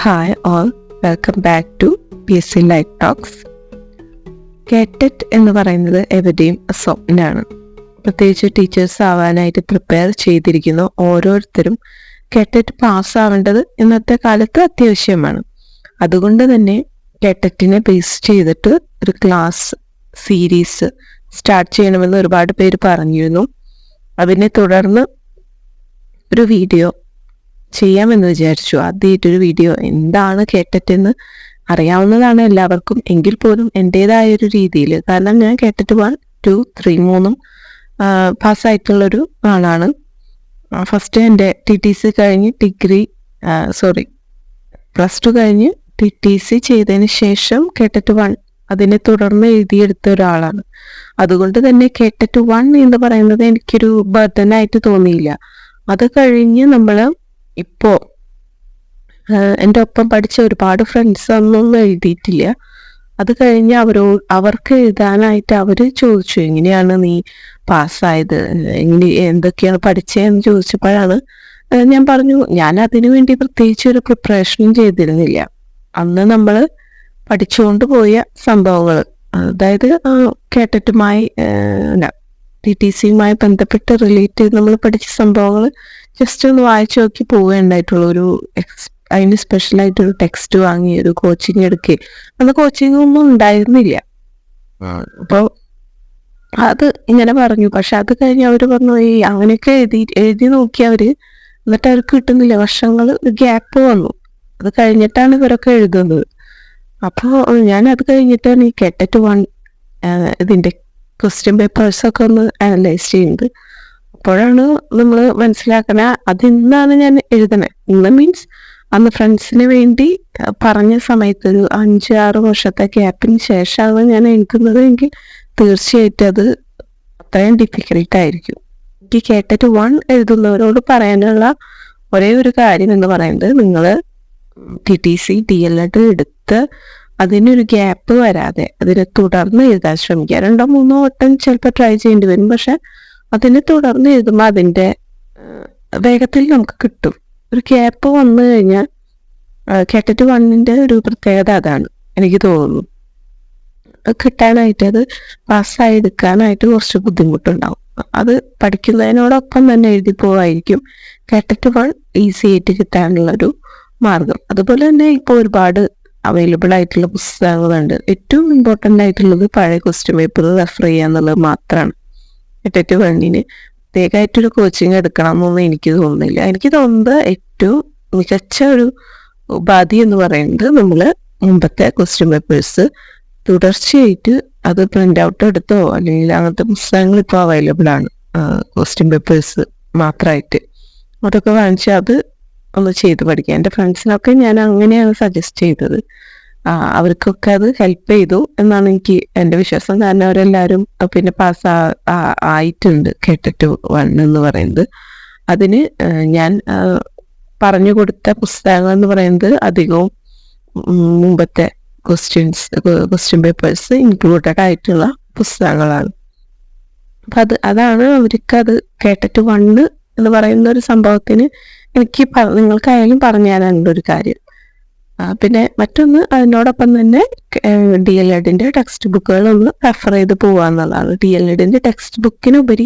Hi all, welcome back to PSC life talks. കേട്ടറ്റ് എന്ന് പറയുന്നത് എവിടെയും സ്വപ്നമാണ്. പ്രത്യേകിച്ച് ടീച്ചേഴ്സ് ആവാനായിട്ട് പ്രിപ്പയർ ചെയ്തിരിക്കുന്ന ഓരോരുത്തരും കേട്ടറ്റ് പാസ്സാവേണ്ടത് ഇന്നത്തെ കാലത്ത് അത്യാവശ്യമാണ്. അതുകൊണ്ട് തന്നെ കേട്ടറ്റിനെ ബേസ് ചെയ്തിട്ട് ഒരു ക്ലാസ് സീരീസ് സ്റ്റാർട്ട് ചെയ്യണമെന്ന് ഒരുപാട് പേര് പറഞ്ഞിരുന്നു. അതിനെ തുടർന്ന് ഒരു വീഡിയോ ചെയ്യാമെന്ന് വിചാരിച്ചു. ആദ്യമായിട്ടൊരു വീഡിയോ എന്താണ് കേട്ടറ്റ് എന്ന് അറിയാവുന്നതാണ് എല്ലാവർക്കും, എങ്കിൽ പോലും എൻ്റെതായൊരു രീതിയിൽ, കാരണം ഞാൻ കേട്ടിട്ട് 1, 2, 3, 3 പാസ്സായിട്ടുള്ളൊരു ആളാണ്. ഫസ്റ്റ് എൻ്റെ TTC കഴിഞ്ഞ് +2 കഴിഞ്ഞ് TTC ചെയ്തതിന് ശേഷം കേട്ടറ്റ് 1 അതിനെ തുടർന്ന് എഴുതിയെടുത്ത ഒരാളാണ്. അതുകൊണ്ട് തന്നെ കേട്ടറ്റ് 1 എന്ന് പറയുന്നത് എനിക്കൊരു ബർഡനായിട്ട് തോന്നിയില്ല. അത് കഴിഞ്ഞ് നമ്മൾ ഇപ്പോൾ എൻ്റെ ഒപ്പം പഠിച്ച ഒരുപാട് ഫ്രണ്ട്സ് ഒന്നും എഴുതിയിട്ടില്ല. അത് കഴിഞ്ഞ് അവർക്ക് എഴുതാനായിട്ട് അവർ ചോദിച്ചു, എങ്ങനെയാണ് നീ പാസ്സായത്, എന്തൊക്കെയാണ് പഠിച്ചതെന്ന് ചോദിച്ചപ്പോഴാണ് ഞാൻ പറഞ്ഞു, ഞാൻ അതിനു വേണ്ടി പ്രത്യേകിച്ച് ഒരു പ്രിപ്പറേഷനും ചെയ്തിരുന്നില്ല. അന്ന് നമ്മൾ പഠിച്ചുകൊണ്ട് പോയ സംഭവങ്ങൾ, അതായത് കേട്ടറ്റുമായി TTCയുമായി ബന്ധപ്പെട്ട് റിലേറ്റ് ചെയ്ത് നമ്മൾ പഠിച്ച സംഭവങ്ങൾ ജസ്റ്റ് ഒന്ന് വായിച്ചു നോക്കി പോവുകയുണ്ടായിട്ടുള്ളൂ. അതിന് സ്പെഷ്യലായിട്ടൊരു ടെക്സ്റ്റ് വാങ്ങി ഒരു കോച്ചിങ് എടുക്കുകയും, അന്ന് കോച്ചിങ് ഒന്നും ഉണ്ടായിരുന്നില്ല. അപ്പോൾ അത് ഇങ്ങനെ പറഞ്ഞു. പക്ഷെ അത് കഴിഞ്ഞ് അവർ പറഞ്ഞു, അങ്ങനെയൊക്കെ എഴുതി നോക്കി എന്നിട്ട് അവർക്ക് കിട്ടുന്നില്ല. വർഷങ്ങൾ ഗ്യാപ്പ് വന്നു. അത് കഴിഞ്ഞിട്ടാണ് ഇവരൊക്കെ എഴുതുന്നത്. അപ്പോൾ ഞാൻ അത് കഴിഞ്ഞിട്ടാണ് ഈ കേട്ടറ്റ് 1 ഇതിൻ്റെ ക്വസ്റ്റ്യൻ പേപ്പേഴ്സൊക്കെ ഒന്ന് അനലൈസ് ചെയ്യുന്നത്. അപ്പോഴാണ് നമ്മൾ മനസ്സിലാക്കണ അതിന്നാണ് ഞാൻ എഴുതണേ. ഇന്ന് മീൻസ് അന്ന് ഫ്രണ്ട്സിന് വേണ്ടി പറഞ്ഞ സമയത്ത് ഒരു 5-6 വർഷത്തെ ഗ്യാപ്പിന് ശേഷമാണ് ഞാൻ എഴുതുന്നത് എങ്കിൽ തീർച്ചയായിട്ടും അത് അത്രയും ഡിഫിക്കൽട്ടായിരിക്കും. എനിക്ക് കേട്ടറ്റ് 1 എഴുതുന്നവരോട് പറയാനുള്ള ഒരേ ഒരു കാര്യം എന്ന് പറയുന്നത്, നിങ്ങൾ TTC DLED എടുത്ത് അതിനൊരു ഗ്യാപ്പ് വരാതെ അതിനെ തുടർന്ന് എഴുതാൻ ശ്രമിക്കുക. 2-3 വട്ടം ചിലപ്പോൾ ട്രൈ ചെയ്യേണ്ടി വരും. പക്ഷെ അതിനെ തുടർന്ന് എഴുതുമ്പോൾ അതിൻ്റെ വേഗത്തിൽ നമുക്ക് കിട്ടും. ഒരു ഗ്യാപ്പ് വന്നു കഴിഞ്ഞാൽ കേട്ടറ്റ് 1ൻ്റെ ഒരു പ്രത്യേകത അതാണ് എനിക്ക് തോന്നുന്നു. കിട്ടാനായിട്ട്, അത് പാസ്സായി എടുക്കാനായിട്ട് കുറച്ച് ബുദ്ധിമുട്ടുണ്ടാവും. അത് പഠിക്കുന്നതിനോടൊപ്പം തന്നെ എഴുതി പോവായിരിക്കും കേട്ടറ്റ് 1 ഈസി ആയിട്ട് കിട്ടാനുള്ളൊരു മാർഗം. അതുപോലെ തന്നെ ഇപ്പോൾ ഒരുപാട് അവൈലബിൾ ആയിട്ടുള്ള പുസ്തകങ്ങളുണ്ട്. ഏറ്റവും ഇമ്പോർട്ടൻ്റ് ആയിട്ടുള്ളത് പഴയ ക്വസ്റ്റ്യൻ പേപ്പർ റെഫർ ചെയ്യുക എന്നുള്ളത് മാത്രമാണ്. കേട്ടറ്റ് 1ന് പ്രത്യേകമായിട്ടൊരു കോച്ചിങ് എടുക്കണം എന്നൊന്നും എനിക്ക് തോന്നുന്നില്ല. എനിക്ക് തോന്നുന്നത് ഏറ്റവും മികച്ച ഒരു ഉപാധി എന്ന് പറയുന്നത്, നമ്മൾ മുമ്പത്തെ ക്വസ്റ്റ്യൻ പേപ്പേഴ്സ് തുടർച്ചയായിട്ട് അത് പ്രിൻ്റ് ഔട്ട് എടുത്തോ, അല്ലെങ്കിൽ അങ്ങനത്തെ പുസ്തകങ്ങൾ ഇപ്പോൾ അവൈലബിൾ ആണ് ക്വസ്റ്റ്യൻ പേപ്പേഴ്സ് മാത്രമായിട്ട്. അതൊക്കെ വാങ്ങിച്ച് അത് ഒന്ന് ചെയ്ത് പഠിക്കുക. എൻ്റെ ഫ്രണ്ട്സിനൊക്കെ ഞാൻ അങ്ങനെയാണ് സജസ്റ്റ് ചെയ്തത്. അവർക്കൊക്കെ അത് ഹെൽപ്പ് ചെയ്തു എന്നാണ് എൻ്റെ വിശ്വാസം. കാരണം അവരെല്ലാവരും പിന്നെ ആയിട്ടുണ്ട് കേട്ടറ്റ് 1 എന്ന് പറയുന്നത്. അതിന് ഞാൻ പറഞ്ഞു കൊടുത്ത പുസ്തകങ്ങൾ എന്ന് പറയുന്നത് അധികവും മുമ്പത്തെ ക്വസ്റ്റ്യൻ പേപ്പേഴ്സ് ഇൻക്ലൂഡഡ് ആയിട്ടുള്ള പുസ്തകങ്ങളാണ്. അപ്പം അതാണ് അവർക്കത് കേട്ടറ്റ് 1 എന്ന് പറയുന്ന ഒരു സംഭവത്തിന് എനിക്ക് നിങ്ങൾക്കായാലും പറഞ്ഞു തരാനുള്ള ഒരു കാര്യം. പിന്നെ മറ്റൊന്ന്, അതിനോടൊപ്പം തന്നെ DLEDൻ്റെ ടെക്സ്റ്റ് ബുക്കുകളൊന്ന് റെഫർ ചെയ്ത് പോകുക എന്നുള്ളതാണ്. DLEDൻ്റെ ടെക്സ്റ്റ് ബുക്കിനുപരി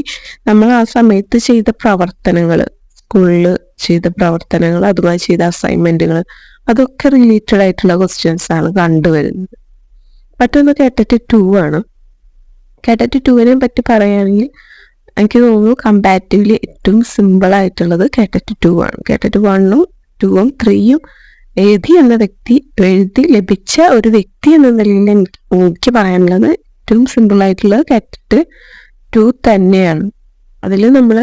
നമ്മൾ ആ സമയത്ത് ചെയ്ത പ്രവർത്തനങ്ങൾ, സ്കൂളിൽ ചെയ്ത പ്രവർത്തനങ്ങൾ, അതുമായി ചെയ്ത അസൈൻമെൻറ്റുകൾ, അതൊക്കെ റിലേറ്റഡ് ആയിട്ടുള്ള ക്വസ്റ്റ്യൻസ് ആണ് കണ്ടുവരുന്നത്. മറ്റൊന്ന് കേട്ടറ്റ് 2 ആണ്. കേട്ടറ്റ് 2നെ പറ്റി പറയുകയാണെങ്കിൽ എനിക്ക് തോന്നുന്നു കമ്പാരിറ്റീവ്ലി ഏറ്റവും സിമ്പിൾ ആയിട്ടുള്ളത് കേട്ടറ്റ് 2 ആണ്. കേട്ടറ്റ് 1ഉം 2ഉം 3ഉം എഴുതി ലഭിച്ച ഒരു വ്യക്തി എന്ന നിലയിൽ എനിക്ക് പറയാനുള്ളത് ഏറ്റവും സിമ്പിൾ ആയിട്ടുള്ളത് കേട്ടറ്റ് 2 തന്നെയാണ്. അതിൽ നമ്മൾ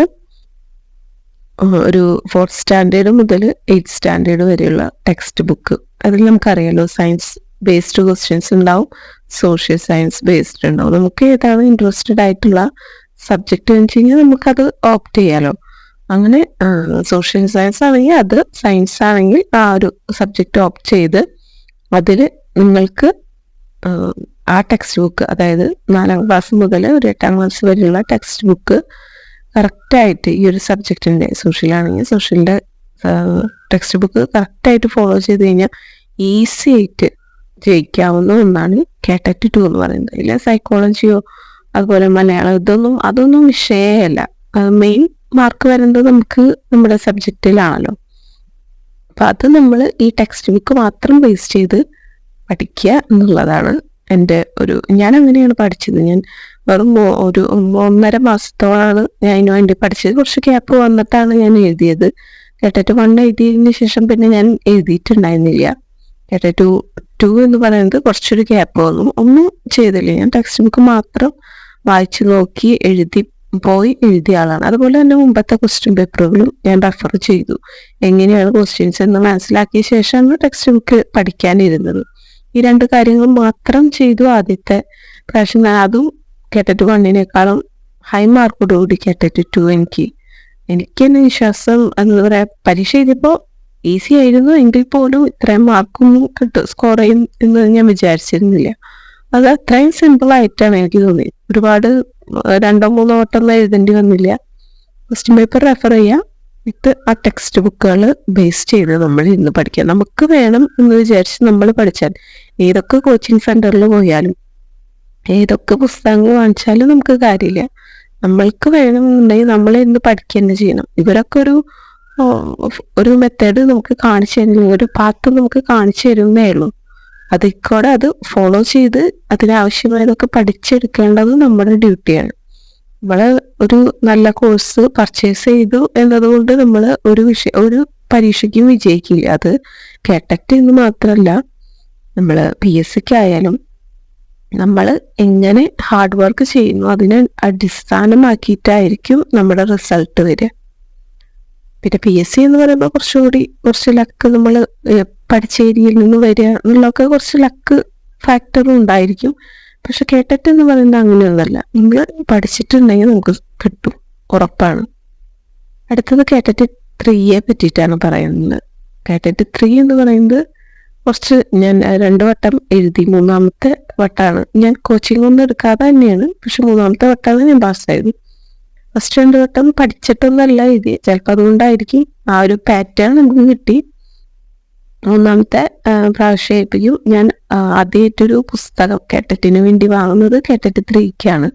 ഒരു 4th സ്റ്റാൻഡേർഡ് മുതൽ 8th സ്റ്റാൻഡേർഡ് വരെയുള്ള ടെക്സ്റ്റ് ബുക്ക്, അതിൽ നമുക്കറിയാലോ സയൻസ് ബേസ്ഡ് ക്വസ്റ്റ്യൻസ് ഉണ്ടാവും, സോഷ്യൽ സയൻസ് ബേസ്ഡ് ഉണ്ടാവും. നമുക്ക് ഏതാണ് ഇൻട്രസ്റ്റഡ് ആയിട്ടുള്ള സബ്ജക്റ്റ് എന്ന് വെച്ച് കഴിഞ്ഞാൽ നമുക്കത് ഓപ്റ്റ് ചെയ്യാലോ. അങ്ങനെ സോഷ്യൽ സയൻസ് ആണെങ്കിൽ അത്, സയൻസ് ആണെങ്കിൽ ആ ഒരു സബ്ജക്റ്റ് ഓപ്റ്റ് ചെയ്ത് അതിൽ നിങ്ങൾക്ക് ആ ടെക്സ്റ്റ് ബുക്ക്, അതായത് 4ാം ക്ലാസ് മുതൽ ഒരു 8ാം ക്ലാസ് വരെയുള്ള ടെക്സ്റ്റ് ബുക്ക് കറക്റ്റായിട്ട് ഈ ഒരു സബ്ജക്റ്റിൻ്റെ, സോഷ്യലാണെങ്കിൽ സോഷ്യലിൻ്റെ ടെക്സ്റ്റ് ബുക്ക് കറക്റ്റായിട്ട് ഫോളോ ചെയ്ത് കഴിഞ്ഞാൽ ഈസി ആയിട്ട് ജയിക്കാവുന്ന ഒന്നാണ് കേട്ടറ്റ് 2 എന്ന് പറയുന്നത്. ഇല്ല സൈക്കോളജിയോ അതുപോലെ മലയാളം അതൊന്നും വിഷയമല്ല. മെയിൻ മാർക്ക് വരുന്നത് നമുക്ക് നമ്മുടെ സബ്ജക്റ്റിലാണല്ലോ. അപ്പം അത് നമ്മൾ ഈ ടെക്സ്റ്റ് ബുക്ക് മാത്രം ബേസ് ചെയ്ത് പഠിക്കുക എന്നുള്ളതാണ് ഞാൻ അങ്ങനെയാണ് പഠിച്ചത്. ഞാൻ വെറും ഒരു 1.5 മാസത്തോളാണ് ഞാൻ അതിന് വേണ്ടി പഠിച്ചത്. കുറച്ച് ഗ്യാപ്പ് വന്നിട്ടാണ് ഞാൻ എഴുതിയത്. കേട്ടറ്റ് 1 എഴുതിയതിന് ശേഷം പിന്നെ ഞാൻ എഴുതിയിട്ടുണ്ടായിരുന്നില്ല. കേട്ടറ്റ് 2 എന്ന് പറയുന്നത് കുറച്ചൊരു ഗ്യാപ്പ് വന്നു, ഒന്നും ചെയ്തില്ല. ഞാൻ ടെക്സ്റ്റ് ബുക്ക് മാത്രം വായിച്ചു നോക്കി എഴുതിയ ആളാണ്. അതുപോലെ തന്നെ മുമ്പത്തെ ക്വസ്റ്റ്യൻ പേപ്പറുകളും ഞാൻ റെഫർ ചെയ്തു. എങ്ങനെയാണ് ക്വസ്റ്റ്യൻസ് എന്ന് മനസ്സിലാക്കിയ ശേഷമാണ് ടെക്സ്റ്റ് ബുക്ക് പഠിക്കാനിരുന്നത്. ഈ 2 കാര്യങ്ങൾ മാത്രം ചെയ്തു ആദ്യത്തെ പ്രാവശ്യം. അതും കേട്ടറ്റ് 1-നേക്കാളും ഹൈ മാർക്കോടുകൂടി കേട്ടറ്റ് 2 എനിക്ക് തന്നെ വിശ്വാസം എന്താ പറയാ, പരീക്ഷ എഴുതിയപ്പോൾ ഈസി ആയിരുന്നു എങ്കിൽ പോലും ഇത്രയും മാർക്കും സ്കോർ ചെയ്യും എന്ന് ഞാൻ വിചാരിച്ചിരുന്നില്ല. അത് അത്രയും സിമ്പിൾ ആയിട്ടാണ് എനിക്ക് തോന്നിയത്. ഒരുപാട് 2-3 വട്ടം എഴുതേണ്ടി വന്നില്ല. ക്വസ്റ്റ്യൻ പേപ്പർ റെഫർ ചെയ്യാം, ഇത് ആ ടെക്സ്റ്റ് ബുക്കുകൾ ബേസ് ചെയ്ത് നമ്മൾ ഇന്ന് പഠിക്കുക. നമുക്ക് വേണം എന്ന് വിചാരിച്ച് നമ്മൾ പഠിച്ചാൽ ഏതൊക്കെ കോച്ചിങ് സെന്ററിൽ പോയാലും ഏതൊക്കെ പുസ്തകങ്ങൾ വാങ്ങിച്ചാലും നമുക്ക് കാര്യമില്ല. നമ്മൾക്ക് വേണമെന്നുണ്ടെങ്കിൽ നമ്മൾ ഇന്ന് പഠിക്കുക തന്നെ ചെയ്യണം. ഇവരൊക്കെ ഒരു മെത്തേഡ് നമുക്ക് കാണിച്ചു തരുന്നു, ഒരു പാത്ത് നമുക്ക് കാണിച്ചു തരുന്നേ ഉള്ളൂ. അതിക്കൂടെ അത് ഫോളോ ചെയ്ത് അതിനാവശ്യമായതൊക്കെ പഠിച്ചെടുക്കേണ്ടത് നമ്മുടെ ഡ്യൂട്ടിയാണ്. നമ്മൾ ഒരു നല്ല കോഴ്സ് പർച്ചേസ് ചെയ്തു എന്നതുകൊണ്ട് നമ്മൾ ഒരു പരീക്ഷയ്ക്കും വിജയിക്കില്ല. അത് കേട്ടറ്റ് എന്ന് മാത്രമല്ല, നമ്മൾ PSC ആയാലും നമ്മൾ എങ്ങനെ ഹാർഡ് വർക്ക് ചെയ്യുന്നു അതിനെ അടിസ്ഥാനമാക്കിയിട്ടായിരിക്കും നമ്മുടെ റിസൾട്ട് വരിക. പിന്നെ PSC എന്ന് പറയുമ്പോൾ കുറച്ച് ലക്ക്, നമ്മൾ പഠിച്ച ഏരിയയിൽ നിന്ന് വരിക എന്നുള്ളതൊക്കെ കുറച്ച് ലക്ക് ഫാക്ടറും ഉണ്ടായിരിക്കും. പക്ഷെ കേട്ടറ്റ് എന്ന് പറയുന്നത് അങ്ങനെയൊന്നല്ല. നമ്മൾ പഠിച്ചിട്ടുണ്ടെങ്കിൽ നമുക്ക് കിട്ടും, ഉറപ്പാണ്. അടുത്തത് കേട്ടറ്റ് 3 പറ്റിയിട്ടാണ് പറയുന്നത്. കേട്ടറ്റ് 3 എന്ന് പറയുന്നത് ഞാൻ 2 വട്ടം എഴുതി. 3-മത്തെ വട്ടമാണ് ഞാൻ കോച്ചിങ് ഒന്നും എടുക്കാതെ തന്നെയാണ്, പക്ഷെ 3-മത്തെ വട്ടമാണ് ഞാൻ പാസ്സായത്. ഫസ്റ്റ് 2 വട്ടം പഠിച്ചിട്ടൊന്നല്ല എഴുതി, ചിലപ്പോൾ അതുകൊണ്ടായിരിക്കും ആ ഒരു പാറ്റേൺ നമുക്ക് കിട്ടി. 3-മത്തെ പ്രാവശ്യമായപ്പോഴും ഞാൻ ആദ്യമായിട്ടൊരു പുസ്തകം കേട്ടറ്റിന് വേണ്ടി വാങ്ങുന്നത് കേട്ടറ്റ് 3-ക്കാണ്.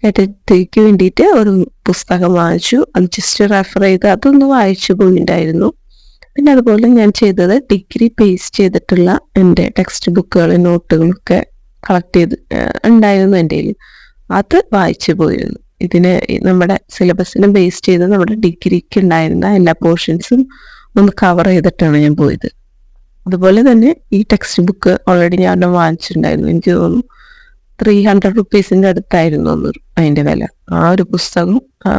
കേട്ടറ്റ് 3-ക്ക് വേണ്ടിയിട്ട് ഒരു പുസ്തകം വാങ്ങിച്ചു. അത് ജസ്റ്റ് റെഫർ ചെയ്ത് അതൊന്ന് വായിച്ചു പോയിട്ടുണ്ടായിരുന്നു. പിന്നെ അതുപോലെ ഞാൻ ചെയ്തത് ഡിഗ്രി ബേസ് ചെയ്തിട്ടുള്ള എൻ്റെ ടെക്സ്റ്റ് ബുക്കുകൾ, നോട്ടുകളൊക്കെ കളക്ട് ചെയ്ത് ഉണ്ടായിരുന്നു എൻ്റെ കയ്യിൽ. അത് വായിച്ചു പോയിരുന്നു. നമ്മുടെ സിലബസിനെ ബേസ് ചെയ്ത് നമ്മുടെ ഡിഗ്രിക്ക് ഉണ്ടായിരുന്ന എല്ലാ പോർഷൻസും ഒന്ന് കവർ ചെയ്തിട്ടാണ് ഞാൻ പോയത്. അതുപോലെ തന്നെ ഈ ടെക്സ്റ്റ് ബുക്ക് ഓൾറെഡി ഞാൻ വാങ്ങിച്ചിട്ടുണ്ടായിരുന്നു. എനിക്ക് തോന്നുന്നു 300 റുപ്പീസിൻ്റെ അടുത്തായിരുന്നു അതിൻ്റെ വില. ആ ഒരു പുസ്തകം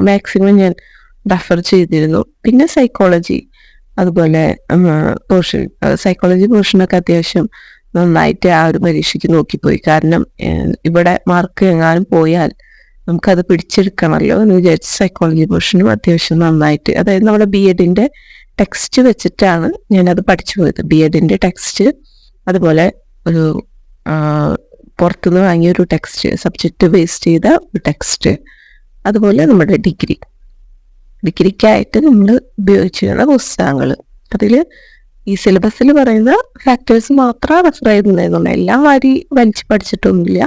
മാക്സിമം ഞാൻ റെഫർ ചെയ്തിരുന്നു. പിന്നെ സൈക്കോളജി അതുപോലെ സൈക്കോളജി പോർഷനൊക്കെ അത്യാവശ്യം നന്നായിട്ട് ആ ഒരു പരീക്ഷയ്ക്ക് നോക്കിപ്പോയി. കാരണം ഇവിടെ മാർക്ക് എങ്ങാനും പോയാൽ നമുക്കത് പിടിച്ചെടുക്കണമല്ലോ എന്ന് വിചാരിച്ച് സൈക്കോളജി പോർഷനും അത്യാവശ്യം നന്നായിട്ട്, അതായത് നമ്മുടെ BEdന്റെ ടെക്സ്റ്റ് വെച്ചിട്ടാണ് ഞാനത് പഠിച്ചു പോയത്. BEdന്റെ ടെക്സ്റ്റ്, അതുപോലെ ഒരു പുറത്തുനിന്ന് വാങ്ങിയ ഒരു ടെക്സ്റ്റ്, സബ്ജക്റ്റ് ബേസ് ചെയ്ത ഒരു ടെക്സ്റ്റ്, അതുപോലെ നമ്മുടെ ഡിഗ്രിക്കായിട്ട് നമ്മൾ ഉപയോഗിച്ചിരുന്ന പുസ്തകങ്ങൾ. അതിൽ ഈ സിലബസിൽ പറയുന്ന ഫാക്ടേഴ്സ് മാത്രം റെഫർ ചെയ്തിട്ടുണ്ടായിരുന്നുള്ളൂ. എല്ലാം വലിച്ച് പഠിച്ചിട്ടൊന്നുമില്ല.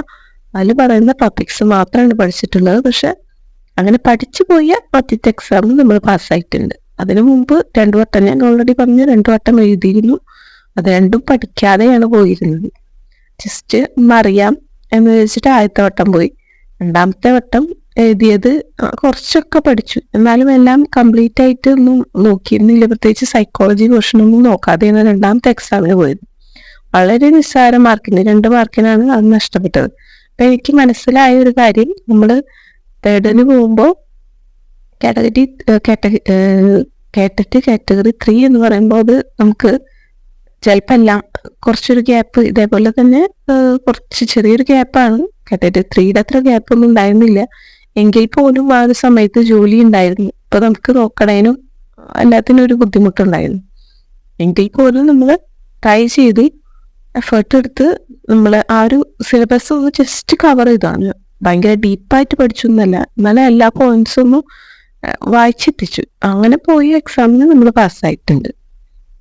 അതിൽ പറയുന്ന ടോപ്പിക്സ് മാത്രമാണ് പഠിച്ചിട്ടുള്ളത്. പക്ഷെ അങ്ങനെ പഠിച്ചു പോയ ആദ്യത്തെ എക്സാമിൽ നമ്മൾ പാസ്സായിട്ടുണ്ട്. അതിനു മുമ്പ് 2 വട്ടം, ഞാൻ ഓൾറെഡി പറഞ്ഞ 2 വട്ടം എഴുതിയിരുന്നു. അത് രണ്ടും പഠിക്കാതെയാണ് പോയിരുന്നത്. ജസ്റ്റ് ഒന്നറിയാം എന്ന് വെച്ചിട്ട് ആദ്യത്തെ വട്ടം പോയി. 2-മത്തെ വട്ടം എഴുതിയത് കുറച്ചൊക്കെ പഠിച്ചു, എന്നാലും എല്ലാം കംപ്ലീറ്റ് ആയിട്ട് ഒന്നും നോക്കിയിരുന്നില്ല. പ്രത്യേകിച്ച് സൈക്കോളജി പോർഷനൊന്നും നോക്കാതെയാണ് 2-മത്തെ എക്സാമിന് പോയത്. വളരെ നിസ്സാര മാർക്കിന്, 2 മാർക്കിനാണ് അത് നഷ്ടപ്പെട്ടത്. അപ്പൊ എനിക്ക് മനസ്സിലായ ഒരു കാര്യം, നമ്മൾ തേർഡിന് പോകുമ്പോൾ കാറ്റഗറി 3 എന്ന് പറയുമ്പോൾ അത് നമുക്ക് ചിലപ്പോൾ എല്ലാം കുറച്ചൊരു ഗ്യാപ്പ്, ഇതേപോലെ തന്നെ കുറച്ച് ചെറിയൊരു ഗ്യാപ്പാണ്. കാറ്റഗറി 3യുടെ അത്ര ഗ്യാപ്പൊന്നും ഉണ്ടായിരുന്നില്ല. എങ്കിൽ പോലും ആ ഒരു സമയത്ത് ജോലി ഉണ്ടായിരുന്നു. ഇപ്പൊ നമുക്ക് നോക്കണേനും എല്ലാത്തിനും ഒരു ബുദ്ധിമുട്ടുണ്ടായിരുന്നു. എങ്കിൽ പോലും നമ്മൾ ട്രൈ ചെയ്ത് എഫേർട്ട് എടുത്ത് നമ്മൾ ആ ഒരു സിലബസ് ഒന്ന് ജസ്റ്റ് കവർ ചെയ്താണ്. ഭയങ്കര ഡീപ്പായിട്ട് പഠിച്ചൊന്നുമല്ല, എന്നാലും എല്ലാ പോയിന്റ്സും ഒന്നും വായിച്ചെത്തിച്ചു. അങ്ങനെ പോയി എക്സാമിന് നമ്മൾ പാസ്സായിട്ടുണ്ട്.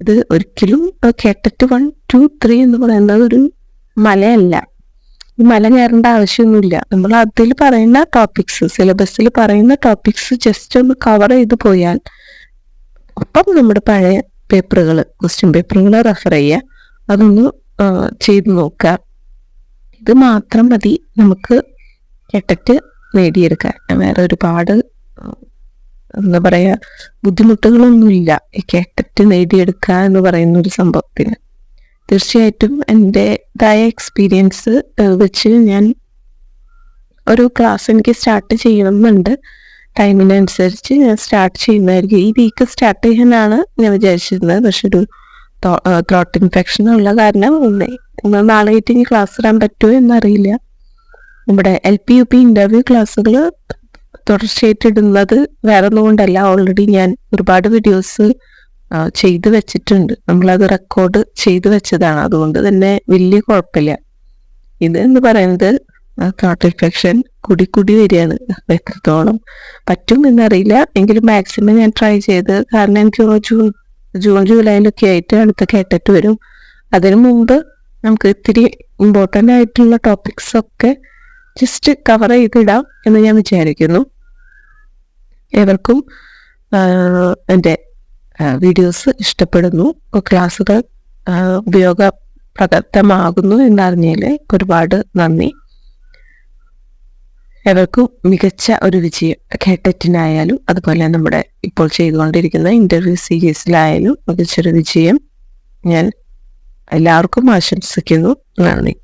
ഇത് ഒരിക്കലും കേട്ടറ്റ് 1, 2, 3 എന്ന് പറയുന്നത് ഒരു മലയല്ല. ഈ മല കയറേണ്ട ആവശ്യമൊന്നുമില്ല. നമ്മൾ അതിൽ പറയുന്ന ടോപ്പിക്സ്, സിലബസിൽ പറയുന്ന ടോപ്പിക്സ് ജസ്റ്റ് ഒന്ന് കവർ ചെയ്ത് പോയാൽ, ഒപ്പം നമ്മുടെ പഴയ പേപ്പറുകൾ, ക്വസ്റ്റ്യൻ പേപ്പറുകൾ റെഫർ ചെയ്യുക, അതൊന്ന് ചെയ്ത് നോക്കുക. ഇത് മാത്രം മതി നമുക്ക് കേട്ടറ്റ് നേടിയെടുക്കാൻ. വേറെ ഒരുപാട് എന്താ പറയുക ബുദ്ധിമുട്ടുകളൊന്നുമില്ല ഈ കേട്ടറ്റ് നേടിയെടുക്കുക എന്ന് പറയുന്ന ഒരു സംഭവത്തിന്. തീർച്ചയായിട്ടും എൻ്റെതായ എക്സ്പീരിയൻസ് വെച്ച് ഞാൻ ഒരു ക്ലാസ് എനിക്ക് സ്റ്റാർട്ട് ചെയ്യണമെന്നുണ്ട്. ടൈമിനനുസരിച്ച് ഞാൻ സ്റ്റാർട്ട് ചെയ്യുന്നതായിരിക്കും. ഈ വീക്ക് സ്റ്റാർട്ട് ചെയ്യാനാണ് ഞാൻ വിചാരിച്ചിരുന്നത്. പക്ഷെ ഒരു ത്രോട്ട് ഇൻഫെക്ഷൻ ഉള്ള കാരണം നാളെ ഇനി ക്ലാസ് ഇടാൻ പറ്റുമോ എന്നറിയില്ല. നമ്മുടെ LP UP ഇൻ്റർവ്യൂ ക്ലാസ്സുകൾ തുടർച്ചയായിട്ട് ഇടുന്നത് വേറെ ഒന്നും കൊണ്ടല്ല. ഓൾറെഡി ഞാൻ ഒരുപാട് വീഡിയോസ് ചെയ്ത് വെച്ചിട്ടുണ്ട്. നമ്മളത് റെക്കോർഡ് ചെയ്ത് വെച്ചതാണ്. അതുകൊണ്ട് തന്നെ വലിയ കുഴപ്പമില്ല. ഇത് എന്ന് പറയുന്നത് ത്രോട്ട് ഇൻഫെക്ഷൻ കൂടി വരികയാണ്. അപ്പം എത്രത്തോളം പറ്റും എന്നറിയില്ല. എങ്കിലും മാക്സിമം ഞാൻ ട്രൈ ചെയ്ത്, കാരണം എനിക്ക് ജൂൺ ജൂലൈയിലൊക്കെ ആയിട്ട് അടുത്ത കേട്ടറ്റ് വരും. അതിനു മുമ്പ് നമുക്ക് ഇത്തിരി ഇമ്പോർട്ടൻ്റ് ആയിട്ടുള്ള ടോപ്പിക്സ് ഒക്കെ ജസ്റ്റ് കവർ ചെയ്തിടാം എന്ന് ഞാൻ വിചാരിക്കുന്നു. ഏവർക്കും എൻ്റെ വീഡിയോസ് ഇഷ്ടപ്പെടുന്നു, ക്ലാസ്സുകൾ ഉപയോഗപ്രദമാകുന്നു എന്നറിഞ്ഞതിൽ ഒരുപാട് നന്ദി. ഏവർക്കും മികച്ച ഒരു വിജയം കേട്ടറ്റിനായാലും അതുപോലെ നമ്മുടെ ഇപ്പോൾ ചെയ്തുകൊണ്ടിരിക്കുന്ന ഇൻ്റർവ്യൂ സീരീസിലായാലും മികച്ചൊരു വിജയം ഞാൻ എല്ലാവർക്കും ആശംസിക്കുന്നു. നന്ദി.